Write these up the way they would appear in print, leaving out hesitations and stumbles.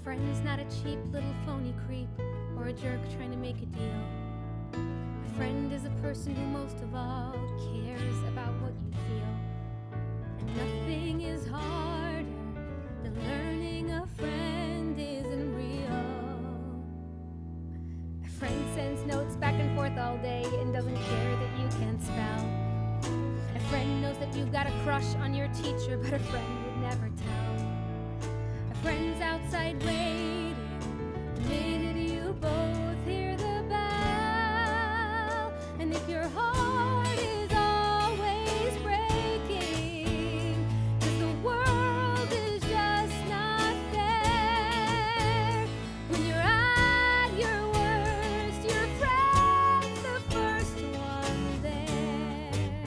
friend's not a cheap little phony creep or a jerk trying to make a deal. A friend is a person who most of all cares about what you feel. And nothing is harder than learning a friend isn't real. A friend sends notes back and forth all day and doesn't care that you can't spell. A friend knows that you've got a crush on your teacher, but a friend would never tell. A friend's outside waiting the minute you both hear the bell. And if your heart is always breaking, 'cause the world is just not fair. When you're at your worst, your friend's the first one there,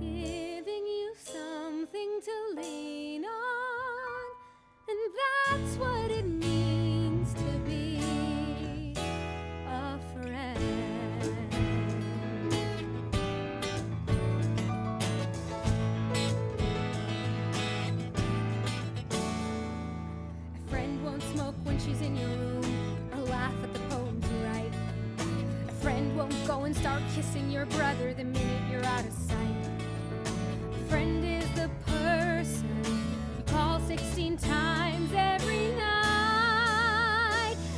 giving you something to lean on. And that's what it means to be a friend. A friend won't smoke when she's in your room or laugh at the poems you write. A friend won't go and start kissing your brother the minute you're out of sight. A friend is the person you call 16 times every night.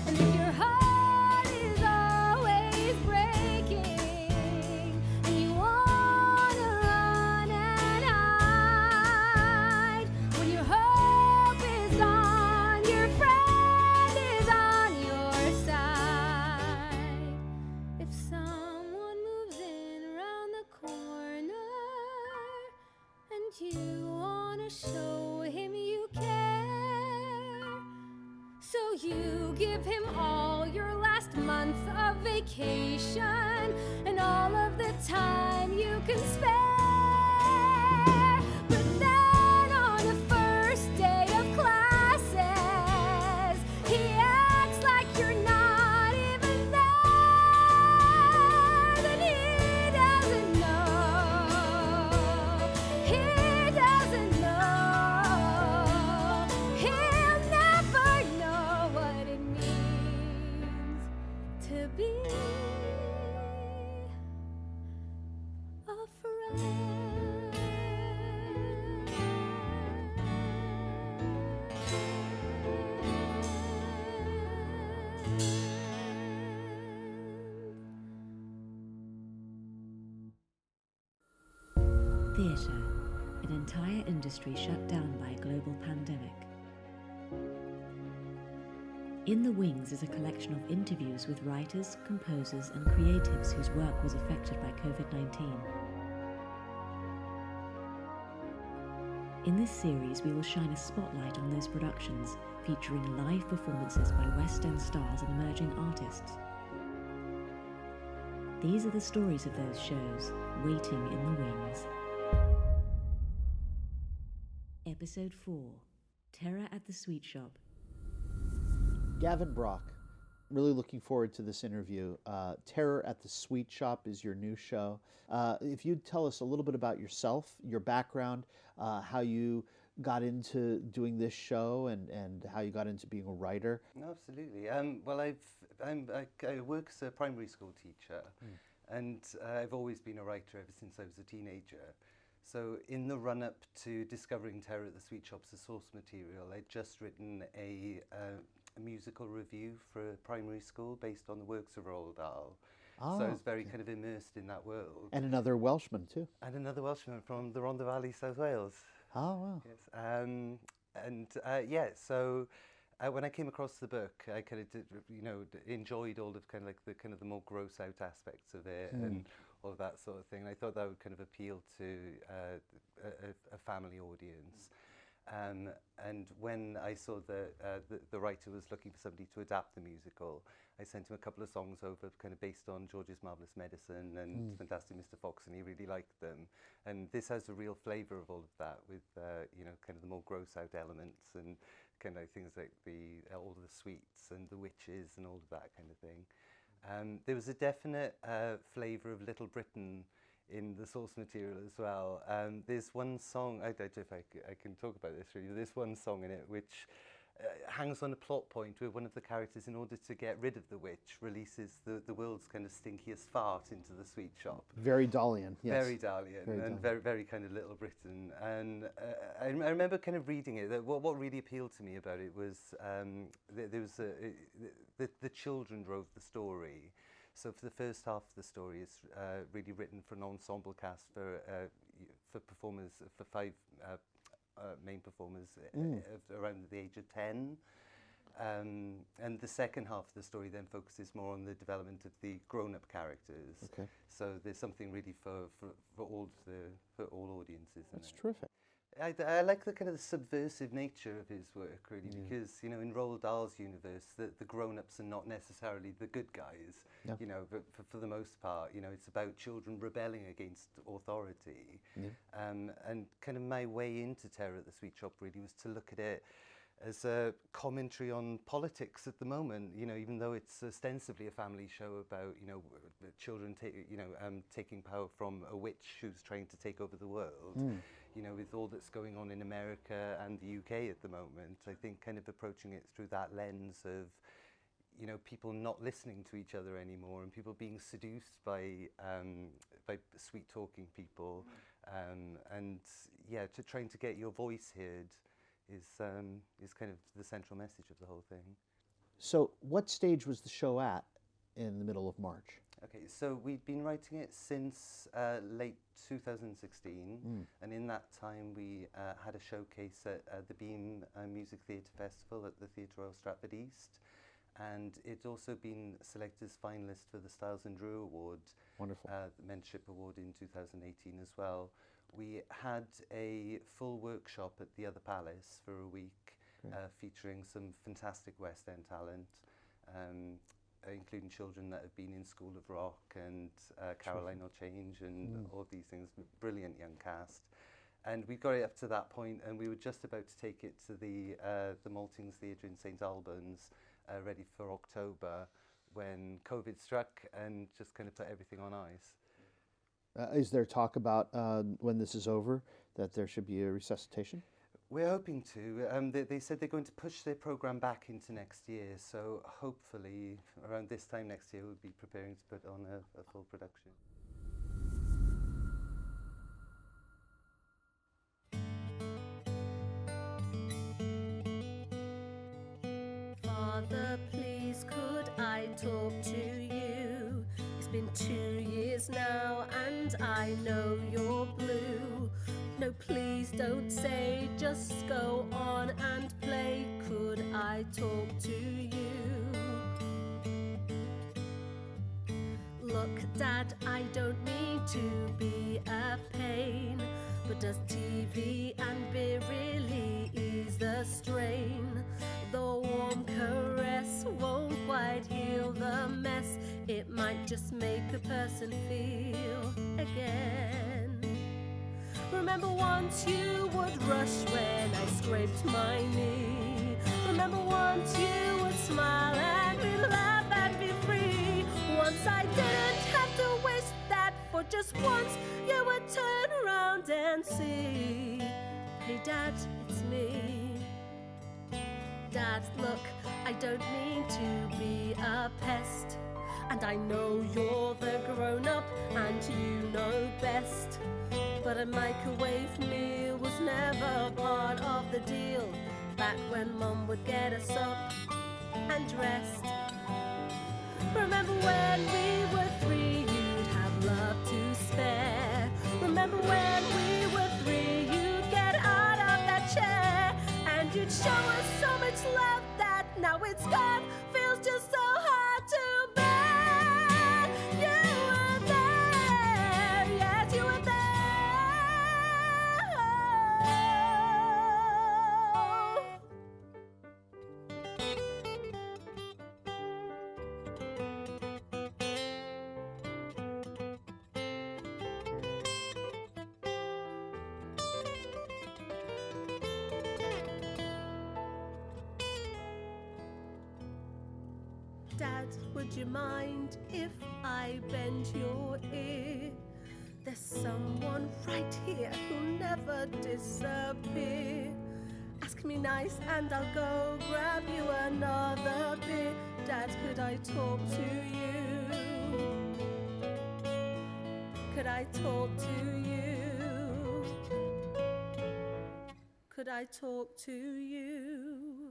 And if your heart is always breaking and you wanna run and hide, when your hope is gone, your friend is on your side. If someone moves in around the corner and you wanna show him you care, so you give him all your last month of vacation and all of the time you can spare. But then on the first day of classes, he acts like you're not even there. Then he doesn't know. He doesn't know. He'll never know what it means to be a friend. Theatre, an entire industry shut down by a global pandemic. In the Wings is a collection of interviews with writers, composers, and creatives whose work was affected by COVID-19. In this series, we will shine a spotlight on those productions, featuring live performances by West End stars and emerging artists. These are the stories of those shows, waiting in the wings. Episode 4, Terror at the Sweet Shop. Gavin Brock, really looking forward to this interview. Terror at the Sweet Shop is your new show. If you'd tell us a little bit about yourself, your background, how you got into doing this show and how you got into being a writer. Absolutely. Well, I work as a primary school teacher, and I've always been a writer ever since I was a teenager. So in the run-up to discovering Terror at the Sweet Shop as a source material, I'd just written a musical review for a primary school based on the works of Roald Dahl. So I was very kind of immersed in that world. And another Welshman too. And another Welshman from the Rhondda Valley, South Wales. Oh, wow. Yes. So when I came across the book, I kind of enjoyed all of kind of like the more gross out aspects of it and all of that sort of thing. I thought that would kind of appeal to a family audience. And when I saw the writer was looking for somebody to adapt the musical, I sent him a couple of songs over kind of based on George's Marvellous Medicine and Fantastic Mr. Fox, and he really liked them. And this has a real flavour of all of that with, kind of the more gross out elements and kind of things like all the sweets and the witches and all of that kind of thing. There was a definite flavour of Little Britain in the source material as well. There's one song, I don't know if I can talk about this really, there's one song in it which hangs on a plot point where one of the characters, in order to get rid of the witch, releases the world's kind of stinkiest fart into the sweet shop. Very Dalian, yes. Very Dalian, Very and Dalian. very, very kind of Little Britain. And I remember kind of reading it. That what really appealed to me about it was there was the children drove the story. So for the first half of the story, it's really written for an ensemble cast for performers, for 5 main performers around the age of 10. And the second half of the story then focuses more on the development of the grown-up characters. Okay. So there's something really for all audiences. That's terrific. I like the kind of the subversive nature of his work, really, because, you know, in Roald Dahl's universe, the grown-ups are not necessarily the good guys, Yeah. you know, but for the most part, you know, it's about children rebelling against authority. And kind of my way into Terror at the Sweet Shop really was to look at it as a commentary on politics at the moment, you know, even though it's ostensibly a family show about, you know, children taking power from a witch who's trying to take over the world. You know, with all that's going on in America and the UK at the moment, I think kind of approaching it through that lens of, you know, people not listening to each other anymore and people being seduced by sweet-talking people, and yeah, trying to get your voice heard is kind of the central message of the whole thing. So what stage was the show at in the middle of March? Okay, so we'd been writing it since late 2016, and in that time we had a showcase at the Beam Music Theatre Festival at the Theatre Royal Stratford East, and it's also been selected as finalist for the Styles and Drew Award, Wonderful. the Mentorship Award in 2018 as well. We had a full workshop at the Other Palace for a week, featuring some fantastic West End talent, including children that have been in School of Rock and Caroline or Change and all these things. Brilliant young cast. And we got it up to that point, and we were just about to take it to the Maltings Theatre in St Albans, ready for October, when COVID struck and just kind of put everything on ice. Is there talk about when this is over that there should be a resuscitation? We're hoping to. They said they're going to push their programme back into next year, so hopefully around this time next year we'll be preparing to put on a full production. Father, please could I talk to you? It's been 2 years now and I know you're blue. No, please don't say, just go on and play. Could I talk to you? Look, Dad, I don't mean to be a pain, but does TV and beer really ease the strain? The warm caress won't quite heal the mess. It might just make a person feel again. Remember once you would rush when I scraped my knee. Remember once you would smile and we'd laugh and be free. Once I didn't have to wish that for just once. You would turn around and see, hey Dad, it's me. Dad, look, I don't mean to be a pest, and I know you're the grown-up and you know best, but a microwave meal was never part of the deal. Back when Mum would get us up and dressed. Remember when we were 3, you'd have love to spare. Remember when we were 3, you'd get out of that chair and you'd show us so much love that now it's gone, feels just so hard to bear. You were there, yes, you were there. Dad, would you mind if I bend your ear? There's someone right here who'll never disappear. Ask ask me nice and I'll go grab you another beer. Dad, could I talk to you? Could I talk to you? Could I talk to you?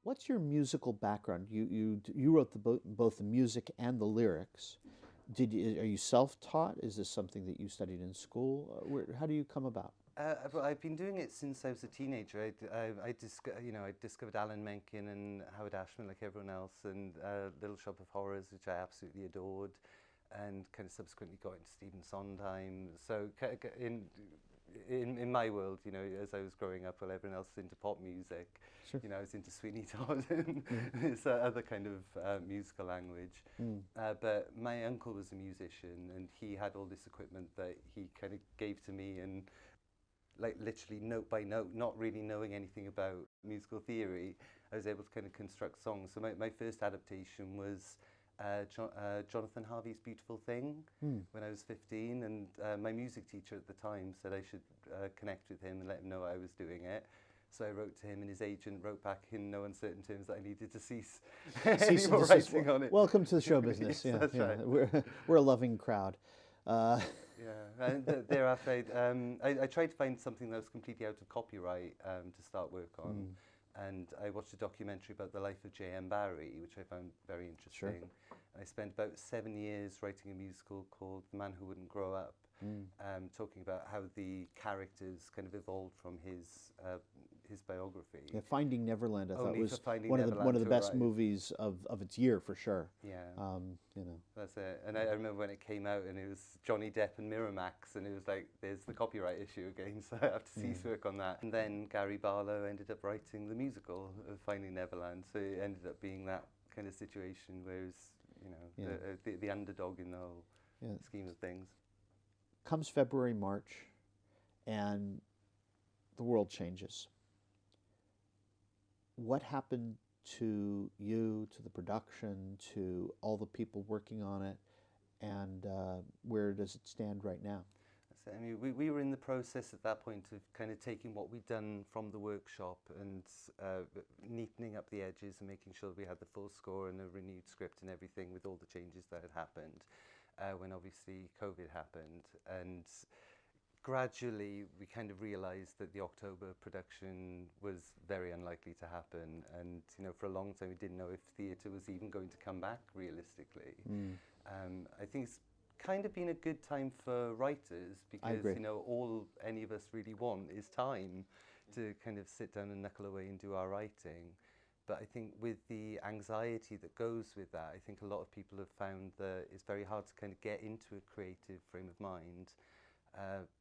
What's your musical background? You wrote both the music and the lyrics. Are you self-taught? Is this something that you studied in school? How do you come about? I've been doing it since I was a teenager. I discovered Alan Menken and Howard Ashman like everyone else, and Little Shop of Horrors, which I absolutely adored, and kind of subsequently got into Stephen Sondheim. So in my world, you know, as I was growing up, while everyone else was into pop music, Sure. you know, I was into Sweeney Todd and this other kind of musical language. But my uncle was a musician, and he had all this equipment that he kind of gave to me, and like literally note by note, not really knowing anything about musical theory, I was able to kind of construct songs. So my first adaptation was Jonathan Harvey's Beautiful Thing when I was 15, and my music teacher at the time said I should connect with him and let him know I was doing it. So I wrote to him, and his agent wrote back in no uncertain terms that I needed to cease any more writing on it. Welcome to the show business. Yes, that's right. We're a loving crowd. Yeah, and thereafter I tried to find something that was completely out of copyright to start work on. And I watched a documentary about the life of J.M. Barrie, which I found very interesting. Sure. I spent about 7 years writing a musical called The Man Who Wouldn't Grow Up, talking about how the characters kind of evolved from his biography. Yeah, Finding Neverland, I thought Only was for Finding one of Neverland the to best arrive. movies of its year for sure. Yeah. You know. That's it. And I remember when it came out, and it was Johnny Depp and Miramax, and it was like, there's the copyright issue again, so I have to cease work on that. And then Gary Barlow ended up writing the musical of Finding Neverland, so it ended up being that kind of situation where it was, you know, the underdog in the whole scheme of things. Comes February, March, and the world changes. What happened to you, to the production, to all the people working on it, and where does it stand right now? So, I mean, we were in the process at that point of kind of taking what we'd done from the workshop and neatening up the edges and making sure we had the full score and a renewed script and everything with all the changes that had happened when obviously COVID happened. And gradually we kind of realized that the October production was very unlikely to happen, and you know, for a long time we didn't know if theatre was even going to come back realistically. I think it's kind of been a good time for writers, because you know, all any of us really want is time to kind of sit down and knuckle away and do our writing. But I think with the anxiety that goes with that, I think a lot of people have found that it's very hard to kind of get into a creative frame of mind.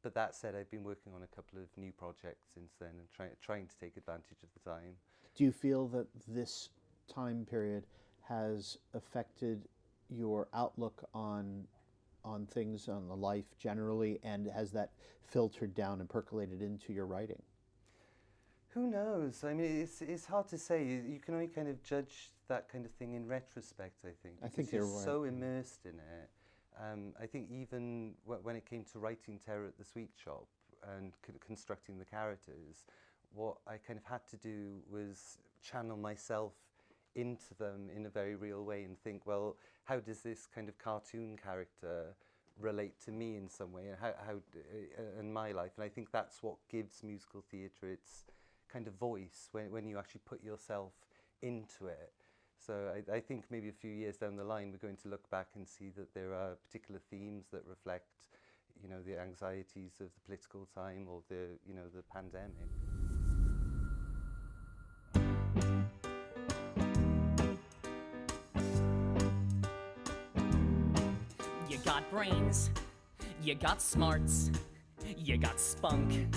But that said, I've been working on a couple of new projects since then and trying to take advantage of the time. Do you feel that this time period has affected your outlook on things, on the life generally, and has that filtered down and percolated into your writing? Who knows? I mean, it's hard to say. You can only kind of judge that kind of thing in retrospect, I think. I think you're you're right. so immersed in it. I think even when it came to writing Terror at the Sweet Shop and constructing the characters, what I kind of had to do was channel myself into them in a very real way and think, well, how does this kind of cartoon character relate to me in some way, and how in my life? And I think that's what gives musical theatre its kind of voice, when you actually put yourself into it. So I think maybe a few years down the line, we're going to look back and see that there are particular themes that reflect, you know, the anxieties of the political time or the, you know, the pandemic. You got brains, you got smarts, you got spunk.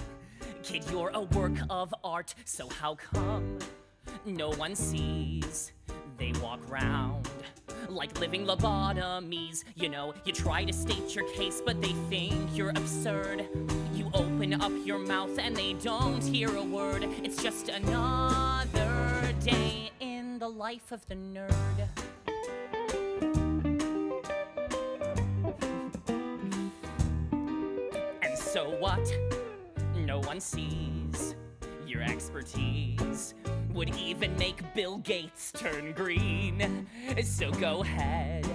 Kid, you're a work of art, so how come no one sees? They walk round like living lobotomies. You know, you try to state your case, but they think you're absurd. You open up your mouth and they don't hear a word. It's just another day in the life of the nerd. And so what? No one sees your expertise would even make Bill Gates turn green. So go ahead,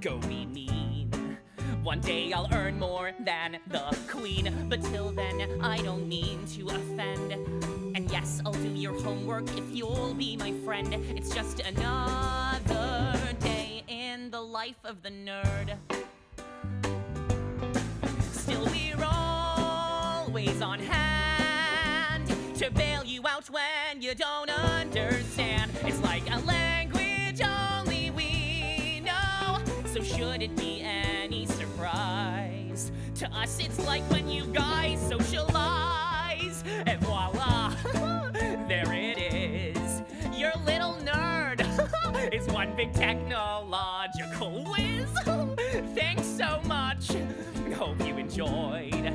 go be mean. One day I'll earn more than the queen, but till then I don't mean to offend. And yes, I'll do your homework if you'll be my friend. It's just another day in the life of the nerd. Still we're always on hand to bail you out when you don't understand. It's like a language only we know, so should it be any surprise to us? It's like when you guys socialize, and voila, there it is. Your little nerd is one big technological whiz. Thanks so much. Hope you enjoyed.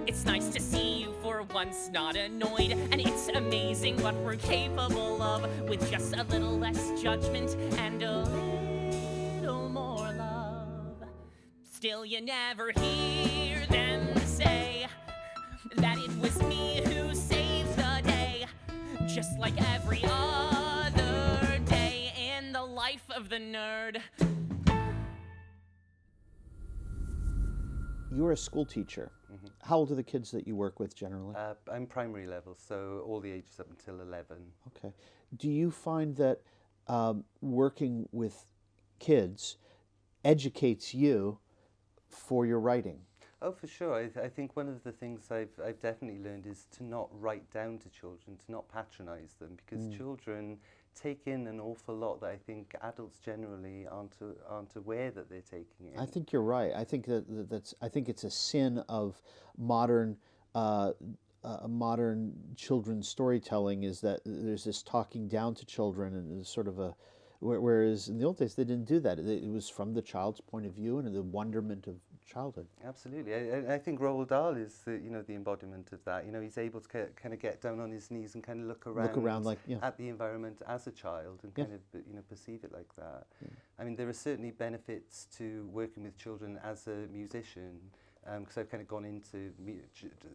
It's nice to see you for once not annoyed, and it's amazing what we're capable of with just a little less judgment and a little more love. Still, you never hear them say that it was me who saved the day, just like every other day in the life of the nerd. You're a school teacher. Mm-hmm. How old are the kids that you work with generally? I'm primary level, so all the ages up until 11. Okay. Do you find that working with kids educates you for your writing? Oh, for sure. I think one of the things I've definitely learned is to not write down to children, to not patronize them, because children take in an awful lot that I think adults generally aren't aware that they're taking in. I think you're right. I think I think it's a sin of modern modern children's storytelling, is that there's this talking down to children, and there's sort of a whereas in the old days they didn't do that. It was from the child's point of view and the wonderment of childhood. Absolutely. I think Roald Dahl is the embodiment of that. You know, he's able to kind of get down on his knees and kind of look around like, at the environment as a child and kind of perceive it like that. I mean, there are certainly benefits to working with children as a musician, because I've kind of gone into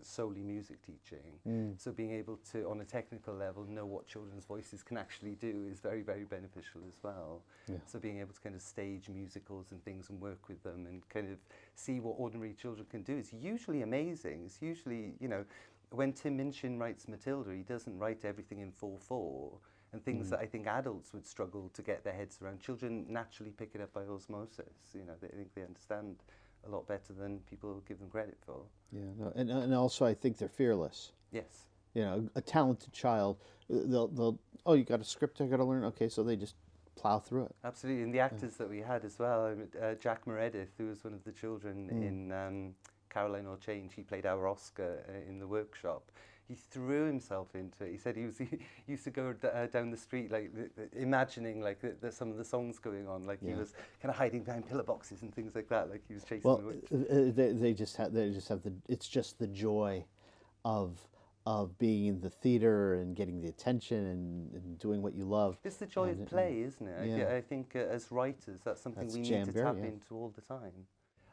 solely music teaching. So being able to, on a technical level, know what children's voices can actually do is very, very beneficial as well. So being able to kind of stage musicals and things and work with them and kind of see what ordinary children can do is usually amazing. It's usually, you know, when Tim Minchin writes Matilda, he doesn't write everything in 4/4. And things that I think adults would struggle to get their heads around. Children naturally pick it up by osmosis. You know, they think they understand a lot better than people give them credit for. Yeah, no, and also I think they're fearless. Yes. You know, a talented child, they'll oh, you got a script I got to learn? Okay, so they just plow through it. Absolutely, and the actors that we had as well, Jack Meredith, who was one of the children in Caroline or Change, he played our Oscar in the workshop. He threw himself into it. He said he used to go down the street, like imagining like some of the songs going on, like he was kind of hiding behind pillar boxes and things like that, like he was chasing the witch. They just have the it's just the joy of being in the theater and getting the attention and doing what you love. It's the joy of play, isn't it? I think as writers, that's something we need to tap into all the time.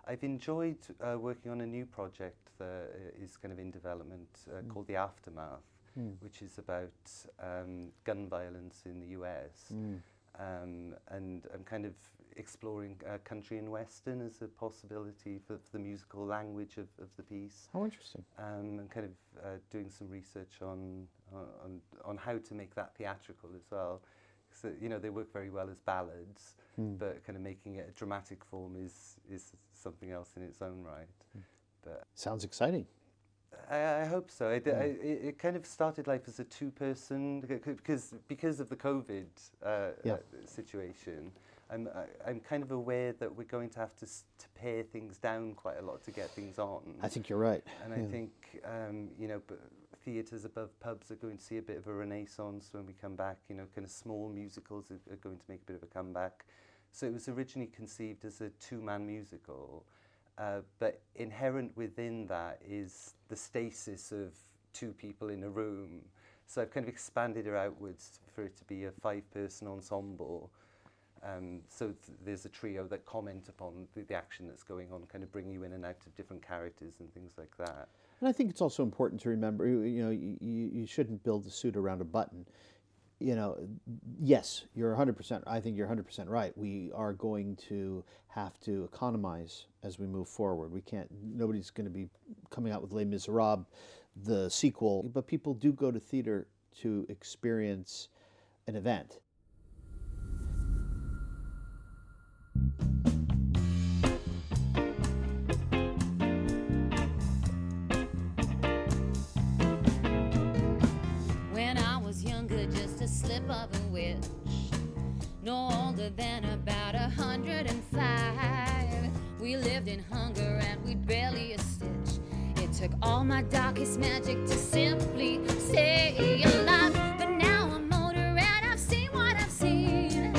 I've enjoyed working on a new project that is kind of in development called The Aftermath, which is about gun violence in the US. And I'm kind of exploring country and western as a possibility for the musical language of the piece. How interesting. And kind of doing some research on how to make that theatrical as well. So, you know, they work very well as ballads, but kind of making it a dramatic form is something else in its own right. But Sounds exciting. I hope so. It kind of started life as a two-person because of the COVID situation. I'm kind of aware that we're going to have to pare things down quite a lot to get things on. I think you're right. And I think you know, theatres above pubs are going to see a bit of a renaissance when we come back. You know, kind of small musicals are going to make a bit of a comeback. So it was originally conceived as a two-man musical. But inherent within that is the stasis of two people in a room. So I've kind of expanded it outwards for it to be a 5-person ensemble. So there's a trio that comment upon the action that's going on, kind of bring you in and out of different characters and things like that. And I think it's also important to remember, you know, you shouldn't build a suit around a button. You know, yes, you're 100%. I think you're 100% right. We are going to have to economize as we move forward. We can't. Nobody's going to be coming out with Les Miserables, the sequel. But people do go to theater to experience an event. When I was younger, just a slip of a witch, no older than about 105. We lived in hunger and we'd barely a stitch. It took all my darkest magic to simply stay alive. But now I'm older and I've seen what I've seen.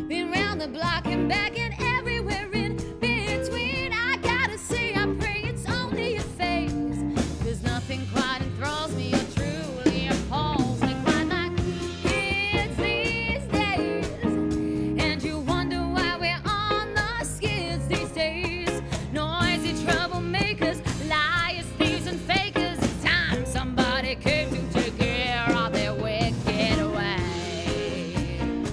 Been round the block and back and everywhere in between. I gotta say, I pray it's only a phase, 'cause nothing quite enthralls me or truly appalls me quite like kids these days. And you wonder why we're on the skids these days. Noisy troublemakers, liars, thieves, and fakers. It's time somebody came to take care of their wicked ways.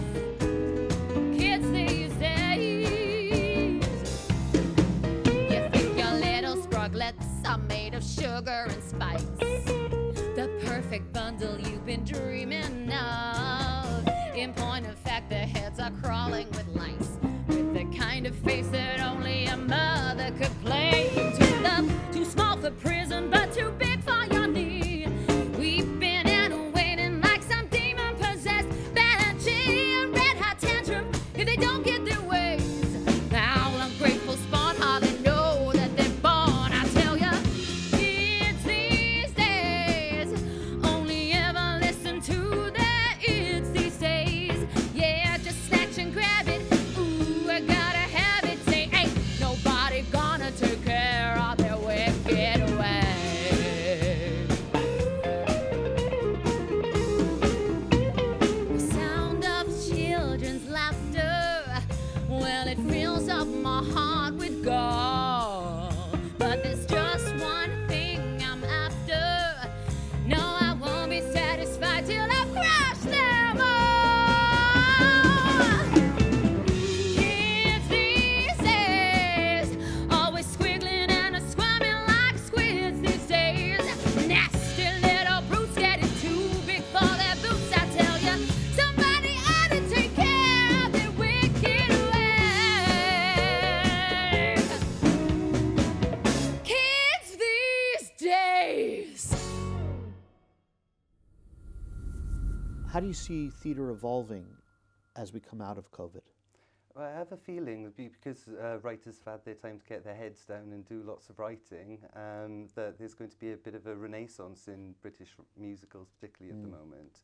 Kids these days. You think your little sproglets are made of sugar and spice, the perfect bundle you've been dreaming of. In point of fact, their heads are crawling with lice, with the kind of face that only a mother could play to love. Too small for prison, but too big for your knee. Weeping and waiting like some demon-possessed banshee. A red-hot tantrum if they don't get their ways. Now ungrateful spawn hardly know that they're born. I tell ya, kids these days only ever listen to their it's these days. Yeah, just snatch and grab it. Ooh, I gotta have it. Say, ain't nobody gonna take care of their wicked ways. The sound of children's laughter, well, it fills up my heart with gall. But there's just one thing I'm after. No, I won't be satisfied till I've crushed them all. Kids these days, always squiggling and squirming like squids these days. Nasty little brutes getting too big for their boots, I tell ya. Somebody ought to take care of their wicked ways. Kids these days. How do you see theater evolving as we come out of COVID? Well, I have a feeling that because writers have had their time to get their heads down and do lots of writing, that there's going to be a bit of a renaissance in British musicals, particularly at the moment.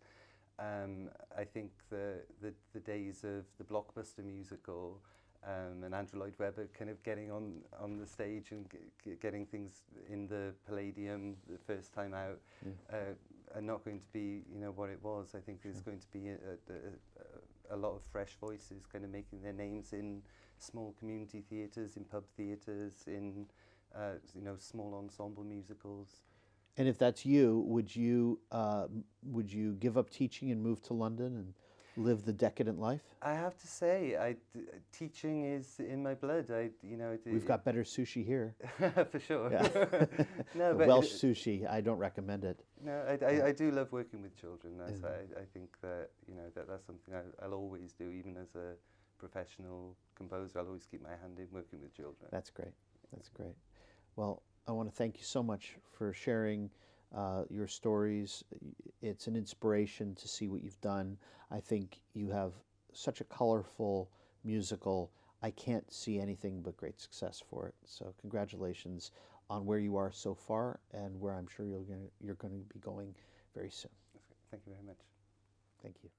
I think the days of the blockbuster musical and Andrew Lloyd Webber kind of getting on the stage and getting things in the Palladium the first time out are not going to be, you know, what it was. I think there's going to be a lot of fresh voices kind of making their names in small community theatres, in pub theatres, in you know, small ensemble musicals. And if that's you, would you give up teaching and move to London and live the decadent life? I have to say, teaching is in my blood. We've got better sushi here. for sure. Yeah. No, The but Welsh sushi, I don't recommend it. no, I do love working with children. That's I think that that's something I'll always do, even as a professional composer. I'll always keep my hand in working with children. That's great. That's great. Well, I want to thank you so much for sharing your stories. It's an inspiration to see what you've done. I think you have such a colorful musical. I can't see anything but great success for it. So congratulations on where you are so far and where I'm sure you're going to be going very soon. Thank you very much. Thank you.